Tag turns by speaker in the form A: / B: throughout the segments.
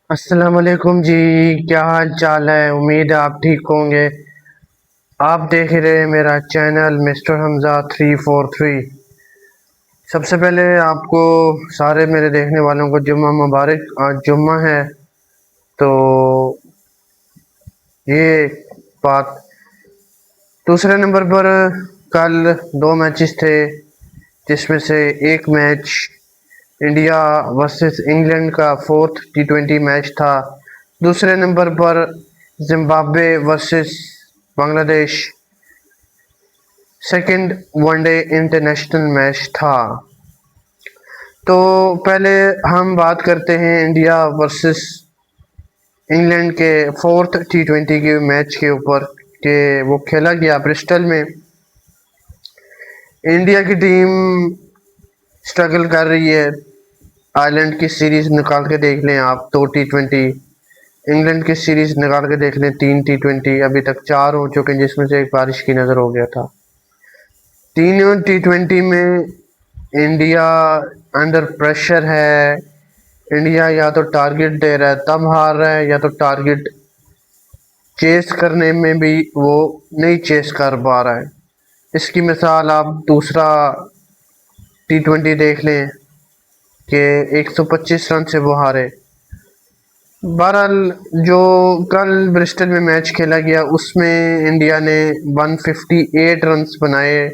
A: अस्सलाम वालेकुम जी। क्या हाल चाल है? उम्मीद है आप ठीक होंगे। आप देख रहे हैं मेरा चैनल मिस्टर हमजा 343। सबसे पहले आपको सारे मेरे देखने वालों को जुम्मा मुबारक। आज जुम्मा है तो ये बात। दूसरे नंबर पर कल दो मैचेस थे जिसमें से एक मैच इंडिया वर्सेस इंग्लैंड का फोर्थ T20 मैच था। दूसरे नंबर पर Zimbabwe versus Bangladesh second one day international match था। तो पहले हम बात करते हैं इंडिया वर्सेस इंग्लैंड के फोर्थ T20 के मैच के ऊपर कि वो खेला गया ब्रिस्टल में। इंडिया की टीम स्ट्रगल कर रही है। आयरलैंड की सीरीज निकाल के देख लें आप, 2 T20। इंग्लैंड की सीरीज निकाल के देख लें, 3 T20। अभी तक 4 हो चुके हैं जिसमें से एक बारिश की नज़र हो गया था। तीनों T20 में इंडिया अंडर प्रेशर है। इंडिया या तो टारगेट दे रहा है तब हार रहा है, या तो टारगेट चेस करने में भी वो नहीं चेस कर पा रहा है। इसकी मिसाल आप दूसरा T20 देख लें कि 125 रन से वो हारे। बहरहाल जो कल ब्रिस्टल में मैच खेला गया उसमें इंडिया ने 158 रन्स बनाए।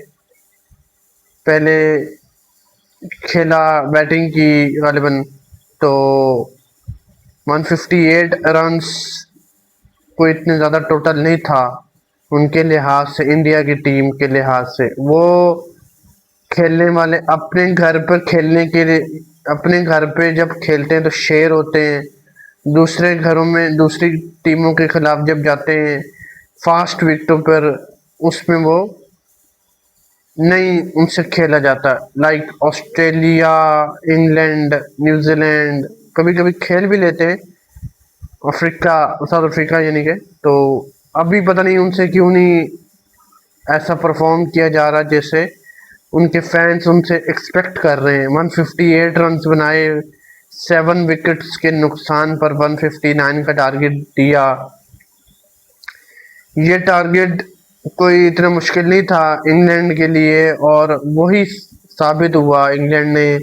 A: पहले खेला बैटिंग की गालिबन, तो 158 रन्स कोई इतने ज़्यादा टोटल नहीं था उनके लिहाज से। इंडिया की टीम के लिहाज से वो खेलने वाले अपने घर पर खेलने के लिए, अपने घर पे जब खेलते हैं तो शेर होते हैं। दूसरे घरों में दूसरी टीमों के खिलाफ जब जाते हैं फास्ट विकेटों पर, उसमें वो नहीं उनसे खेला जाता। लाइक ऑस्ट्रेलिया, इंग्लैंड, न्यूजीलैंड कभी कभी खेल भी लेते हैं, अफ्रीका, साउथ अफ्रीका यानी के। तो अभी पता नहीं उनसे क्यों नहीं ऐसा परफॉर्म किया जा रहा जैसे उनके फैंस उनसे एक्सपेक्ट कर रहे हैं। 158 रन्स बनाए, 7 विकेट्स के नुकसान पर 159 का टारगेट दिया। ये टारगेट कोई इतना मुश्किल नहीं था इंग्लैंड के लिए, और वही साबित हुआ। इंग्लैंड ने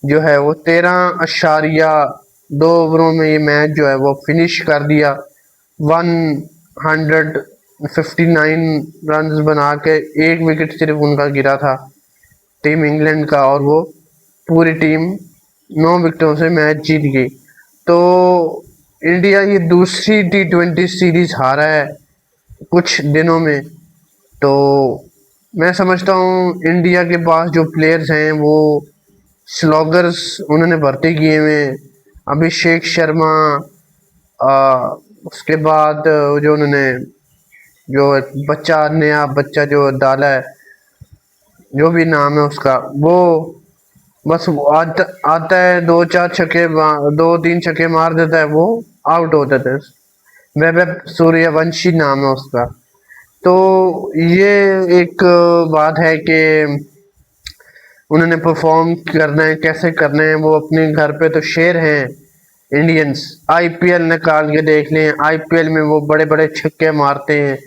A: जो है वो 13.2 ओवरों में ये मैच जो है वो फिनिश कर दिया। 159 रन्स बना के एक विकेट सिर्फ उनका गिरा था टीम इंग्लैंड का, और वो पूरी टीम 9 विकेटों से मैच जीत गई। तो इंडिया ये दूसरी T20 सीरीज हारा है कुछ दिनों में। तो मैं समझता हूँ इंडिया के पास जो प्लेयर्स हैं वो स्लॉगर्स उन्होंने भर्ती किए हुए हैं। अभिषेक शर्मा, उसके बाद जो उन्होंने जो बच्चा, नया बच्चा जो डाला है, जो भी नाम है उसका, वो बस वो आता है, दो तीन छक्के मार देता है, वो आउट हो जाता है। वैभव सूर्यवंशी नाम है उसका। तो ये एक बात है कि उन्होंने परफॉर्म करना है, कैसे करना है। वो अपने घर पे तो शेर हैं इंडियंस। आईपीएल निकाल के देख लें, आईपीएल में वो बड़े बड़े छक्के मारते हैं।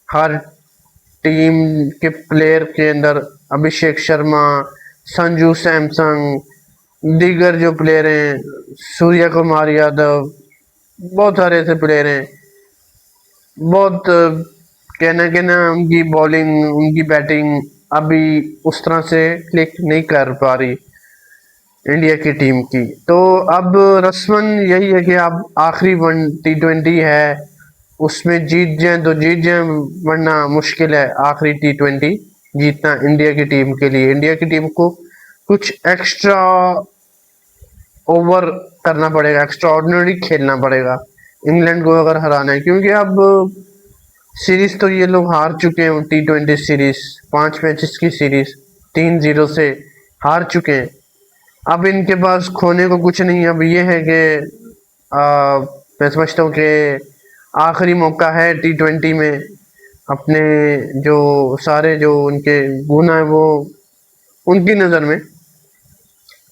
A: हर टीम के प्लेयर के अंदर अभिषेक शर्मा, संजू सैमसंग, दीगर जो प्लेयर हैं, सूर्य कुमार यादव, बहुत सारे ऐसे प्लेयर हैं। बहुत कहना कि ना उनकी बॉलिंग, उनकी बैटिंग अभी उस तरह से क्लिक नहीं कर पा रही इंडिया की टीम की। तो अब रस्मन यही है कि अब आखिरी T20 है, उसमें जीत जाए तो जीत जाए, वरना मुश्किल है आखिरी T20 जीतना इंडिया की टीम के लिए। इंडिया की टीम को कुछ एक्स्ट्रा ओवर करना पड़ेगा, एक्स्ट्रा ऑर्डिनरी खेलना पड़ेगा इंग्लैंड को अगर हराना है। क्योंकि अब सीरीज तो ये लोग हार चुके हैं, T20 सीरीज 5 मैचेस की सीरीज 3-0 से हार चुके हैं। अब इनके पास खोने को कुछ नहीं है। अब ये है कि मैं समझता हूँ कि आखिरी मौका है T20 में अपने जो सारे जो उनके गुण है वो उनकी नज़र में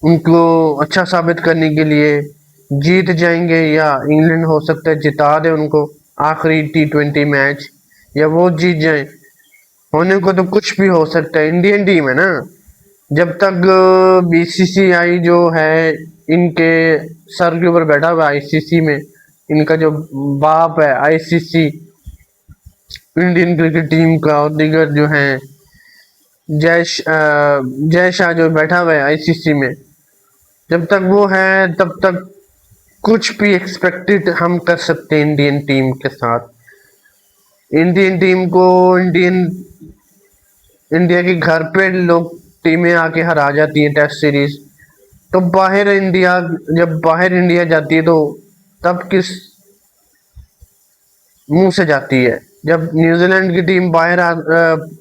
A: उनको अच्छा साबित करने के लिए जीत जाएंगे या इंग्लैंड हो सकता है जिता दे उनको आखिरी T20 मैच, या वो जीत जाए। होने को तो कुछ भी हो सकता है, इंडियन टीम है ना। जब तक BCCI जो है इनके सर के ऊपर बैठा हुआ ICC में, इनका जो बाप है ICC इंडियन क्रिकेट टीम का, और दीगर जो है जय शाह जो बैठा हुआ है ICC में, जब तक वो है तब तक कुछ भी एक्सपेक्टेड हम कर सकते हैं इंडियन टीम के साथ। इंडियन टीम को इंडिया के घर पे लोग टीमें आके हरा जाती हैं टेस्ट सीरीज, तो जब बाहर इंडिया जाती है तो तब किस मुंह से जाती है। जब न्यूजीलैंड की टीम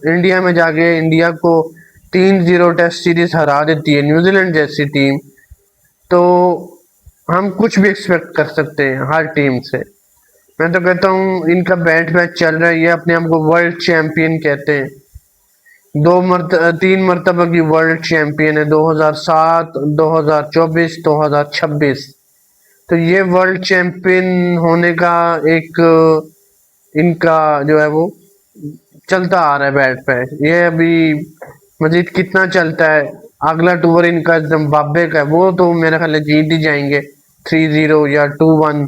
A: इंडिया में जाके इंडिया को 3-0 टेस्ट सीरीज हरा देती है, न्यूजीलैंड जैसी टीम, तो हम कुछ भी एक्सपेक्ट कर सकते हैं हर टीम से। मैं तो कहता हूँ इनका बैट मैच चल रहा है, ये अपने आप को वर्ल्ड चैंपियन कहते हैं। 3 मरतबा की वर्ल्ड चैंपियन है, 2007, 2024, 2026। तो ये वर्ल्ड चैंपियन होने का एक इनका जो है वो चलता आ रहा है बैट पे। ये अभी मजीद कितना चलता है, अगला टूर इनका जिम्बाब्वे का है, वो तो मेरा ख्याल है जीत ही जाएंगे 3-0 या 2-1।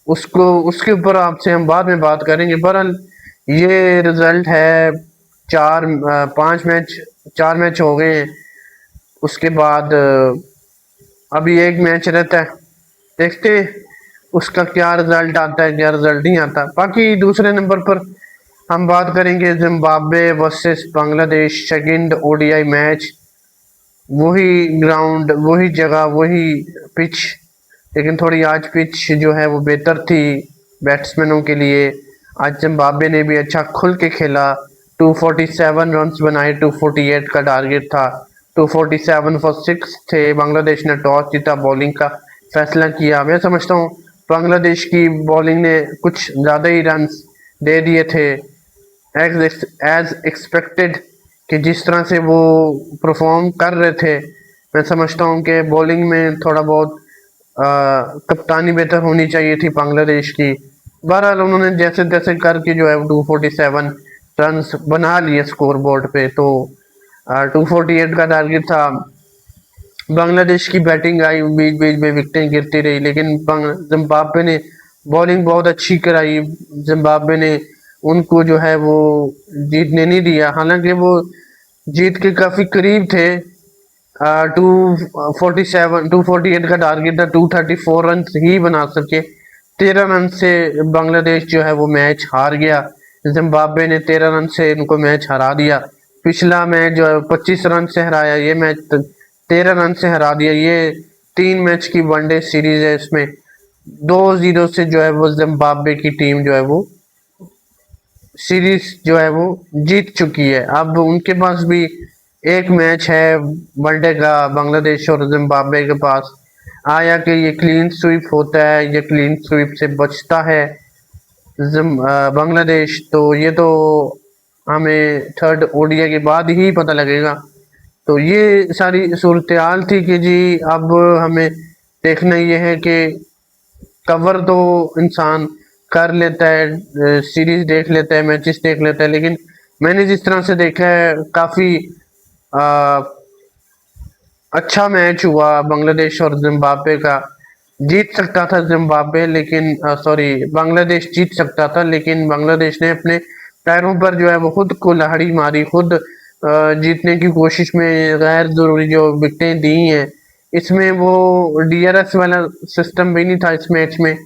A: उसके ऊपर आपसे हम बाद में बात करेंगे। बहरहाल ये रिजल्ट है, 4 मैच हो गए हैं, उसके बाद अभी एक मैच रहता है, देखते हैं उसका क्या रिजल्ट आता है क्या रिजल्ट नहीं आता। बाकी दूसरे नंबर पर हम बात करेंगे Zimbabwe versus Bangladesh, second ODI match. वही ग्राउंड, वही जगह, वही पिच, लेकिन थोड़ी आज पिच जो है वो बेहतर थी बैट्समैनों के लिए। आज जिम्बाब्वे ने भी अच्छा खुल के खेला, 247 रन बनाए, 248 का टारगेट था, 247 फॉर 6 थे। बांग्लादेश ने टॉस जीता, बॉलिंग का फैसला किया। मैं समझता हूँ बांग्लादेश की बॉलिंग ने कुछ ज़्यादा ही रन दे दिए थे एज एक्सपेक्टेड, कि जिस तरह से वो परफॉर्म कर रहे थे। मैं समझता हूँ कि बॉलिंग में थोड़ा बहुत कप्तानी बेहतर होनी चाहिए थी बांग्लादेश की। बहरहाल उन्होंने जैसे तैसे करके जो है 247 रन बना लिए स्कोर बोर्ड पे। तो 248 का टारगेट था। बांग्लादेश की बैटिंग आई, बीच बीच में विकेटें गिरती रही, लेकिन जिम्बाब्वे ने बॉलिंग बहुत अच्छी कराई। जिम्बाब्वे ने उनको जो है वो जीतने नहीं दिया, हालांकि वो जीत के काफ़ी करीब थे। 248 का टारगेट था, 234 रन ही बना सके। 13 रन से बांग्लादेश जो है वो मैच हार गया। जिम्बाब्वे ने 13 रन से इनको मैच हरा दिया। पिछला मैच जो है 25 रन से हराया, ये मैच 13 रन से हरा दिया। ये 3 मैच की वनडे सीरीज है, इसमें 2-0 से जो है वो जिम्बाब्वे की टीम जो है वो सीरीज जो है वो जीत चुकी है। अब उनके पास भी एक मैच है वनडे का, बांग्लादेश और जिम्बाब्वे के पास। आया कि ये क्लीन स्वीप होता है, ये क्लीन स्वीप से बचता है बांग्लादेश, तो ये तो हमें थर्ड ODI के बाद ही पता लगेगा। तो ये सारी सूरत हाल थी कि जी अब हमें देखना ये है कि कवर तो इंसान कर लेता है, सीरीज देख लेता है, मैचेस देख लेता है, लेकिन मैंने जिस तरह से देखा है काफ़ी अच्छा मैच हुआ बांग्लादेश और जिम्बाब्वे का। जीत सकता था जिम्बाब्वे, लेकिन बांग्लादेश जीत सकता था, लेकिन बांग्लादेश ने अपने पैरों पर जो है वो खुद को लहड़ी मारी, खुद जीतने की कोशिश में गैर ज़रूरी जो विकेटें दी हैं। इसमें वो DRS वाला सिस्टम भी नहीं था इस मैच में।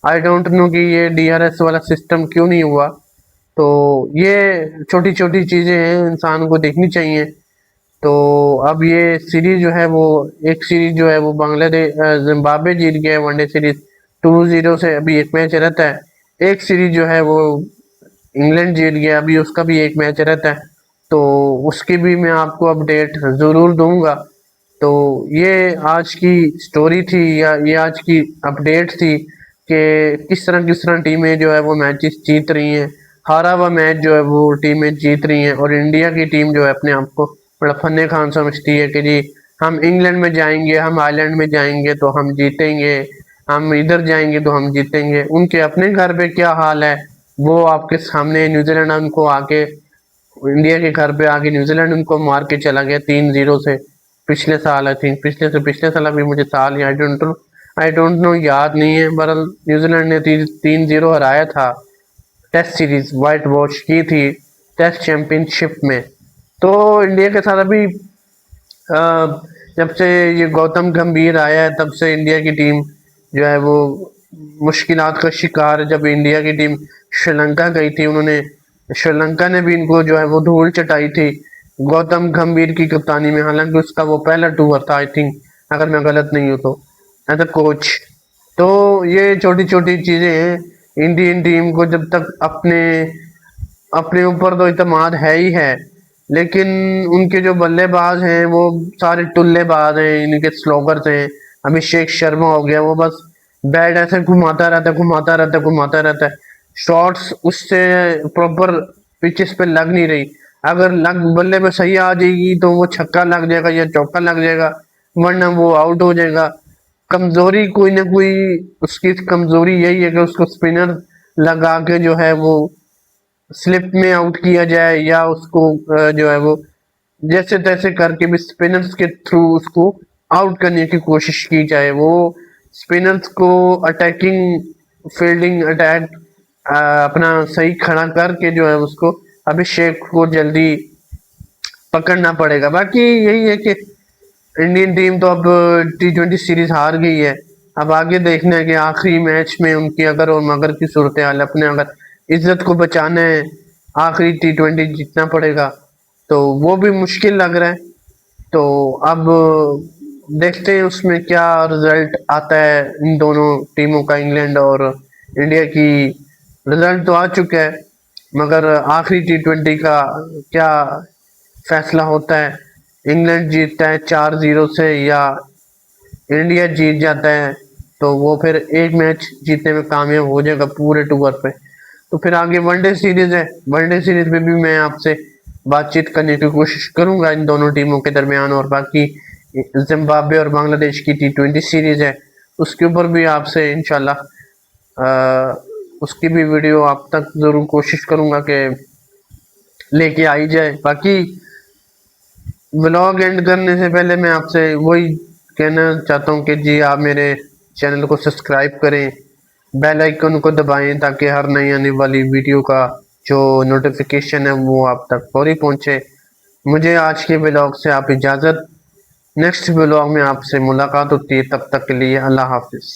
A: आई डोंट नो कि ये DRS वाला सिस्टम क्यों नहीं हुआ। तो ये छोटी छोटी चीज़ें हैं, इंसान को देखनी चाहिए। तो अब ये सीरीज जो है वो एक सीरीज जो है वो बांग्लादेश जिम्बाब्वे जीत गया वनडे सीरीज 2-0 से। अभी एक मैच रहता है। एक सीरीज जो है वो इंग्लैंड जीत गया, अभी उसका भी एक मैच रहता है, तो उसकी भी मैं आपको अपडेट ज़रूर दूंगा। तो ये आज की स्टोरी थी, या ये आज की अपडेट थी कि किस तरह टीमें जो है वो मैचेस जीत रही हैं। हारा हुआ मैच जो है वो टीमें जीत रही हैं, और इंडिया की टीम जो है अपने आप को बड़ा फन्ने खान समझती है कि जी हम इंग्लैंड में जाएंगे, हम आयरलैंड में जाएंगे तो हम जीतेंगे। हम इधर जाएंगे तो हम जीतेंगे। उनके अपने घर पे क्या हाल है वो आपके सामने। न्यूजीलैंड उनको आके, इंडिया के घर पे आके न्यूजीलैंड उनको मार के चला गया 3-0 से। पिछले साल आई थिंक, पिछले साल, अभी मुझे साल आई डोंट नो याद नहीं है। बहरहाल न्यूजीलैंड ने 3-0 हराया था। टेस्ट सीरीज व्हाइट वॉश की थी टेस्ट चैंपियनशिप में। तो इंडिया के साथ अभी जब से ये गौतम गंभीर आया है तब से इंडिया की टीम जो है वो मुश्किलात का शिकार है। जब इंडिया की टीम श्रीलंका गई थी, उन्होंने, श्रीलंका ने भी इनको जो है वो धूल चटाई थी गौतम गंभीर की कप्तानी में। हालांकि उसका वो पहला टूर था आई थिंक, अगर मैं गलत नहीं हूँ तो, एज अ कोच। तो ये छोटी छोटी चीजें हैं। इंडियन टीम को जब तक अपने अपने ऊपर तो इत्मीनान है ही है, लेकिन उनके जो बल्लेबाज हैं वो सारे टुल्लेबाज हैं, इनके स्लोगर्स हैं। अभिषेक शर्मा हो गया, वो बस बैट ऐसे घुमाता रहता है, घुमाता रहता है, घुमाता रहता है। शॉट्स उससे प्रॉपर पिचेस पे लग नहीं रही। अगर लग बल्ले पे सही आ जाएगी तो वो छक्का लग जाएगा या चौका लग जाएगा, वरना वो आउट हो जाएगा। कमजोरी कोई ना कोई, उसकी कमजोरी यही है कि उसको स्पिनर लगा के जो है वो स्लिप में आउट किया जाए, या उसको जो है वो जैसे तैसे करके भी स्पिनर्स के थ्रू उसको आउट करने की कोशिश की जाए। वो स्पिनर्स को अटैकिंग, फील्डिंग अटैक अपना सही खड़ा करके जो है उसको अभिषेक को जल्दी पकड़ना पड़ेगा। बाकी यही है कि इंडियन टीम तो अब T20 सीरीज हार गई है। अब आगे देखना है कि आखिरी मैच में उनकी अगर और मगर की सूरत हाल, अपने अगर इज्जत को बचाना है, आखिरी T20 जीतना पड़ेगा, तो वो भी मुश्किल लग रहा है। तो अब देखते हैं उसमें क्या रिजल्ट आता है इन दोनों टीमों का, इंग्लैंड और इंडिया की। रिजल्ट तो आ चुका है, मगर आखिरी T20 का क्या फैसला होता है। इंग्लैंड जीतता है 4-0 से या इंडिया जीत जाता है, तो वो फिर एक मैच जीतने में कामयाब हो जाएगा पूरे टूर पे। तो फिर आगे वनडे सीरीज है, वनडे सीरीज में भी मैं आपसे बातचीत करने की कोशिश करूंगा इन दोनों टीमों के दरमियान। और बाकी जिम्बाब्वे और बांग्लादेश की T20 सीरीज है, उसके ऊपर भी आपसे इंशाल्लाह उसकी भी वीडियो आप तक जरूर कोशिश करूंगा कि लेके आई जाए। बाकी व्लॉग एंड करने से पहले मैं आपसे वही कहना चाहता हूँ कि जी आप मेरे चैनल को सब्सक्राइब करें, बेल आइकन को दबाएं, ताकि हर नई आने वाली वीडियो का जो नोटिफिकेशन है वो आप तक फौरी पहुँचे। मुझे आज के व्लॉग से आप इजाज़त, नेक्स्ट व्लॉग में आपसे मुलाकात होती है, तब तक के लिए अल्लाह हाफिज़।